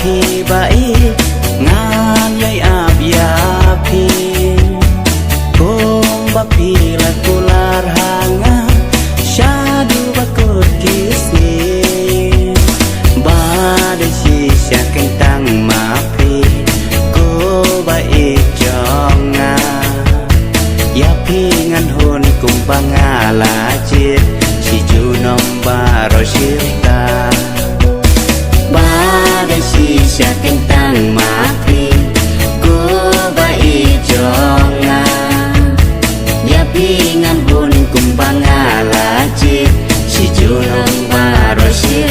phi bãi ngan yai ap ya phi kom ba phi la kular hanga shadu bakut kisni ba de si sha kentang ma phi ko ba e jonga ya phi ngan hon kum bangala chit si chu nom ba ro shita ba de si sha kentang ma phi ko ba e jonga ya phi ngan hon kum bangala chit si chu nom ba ro shita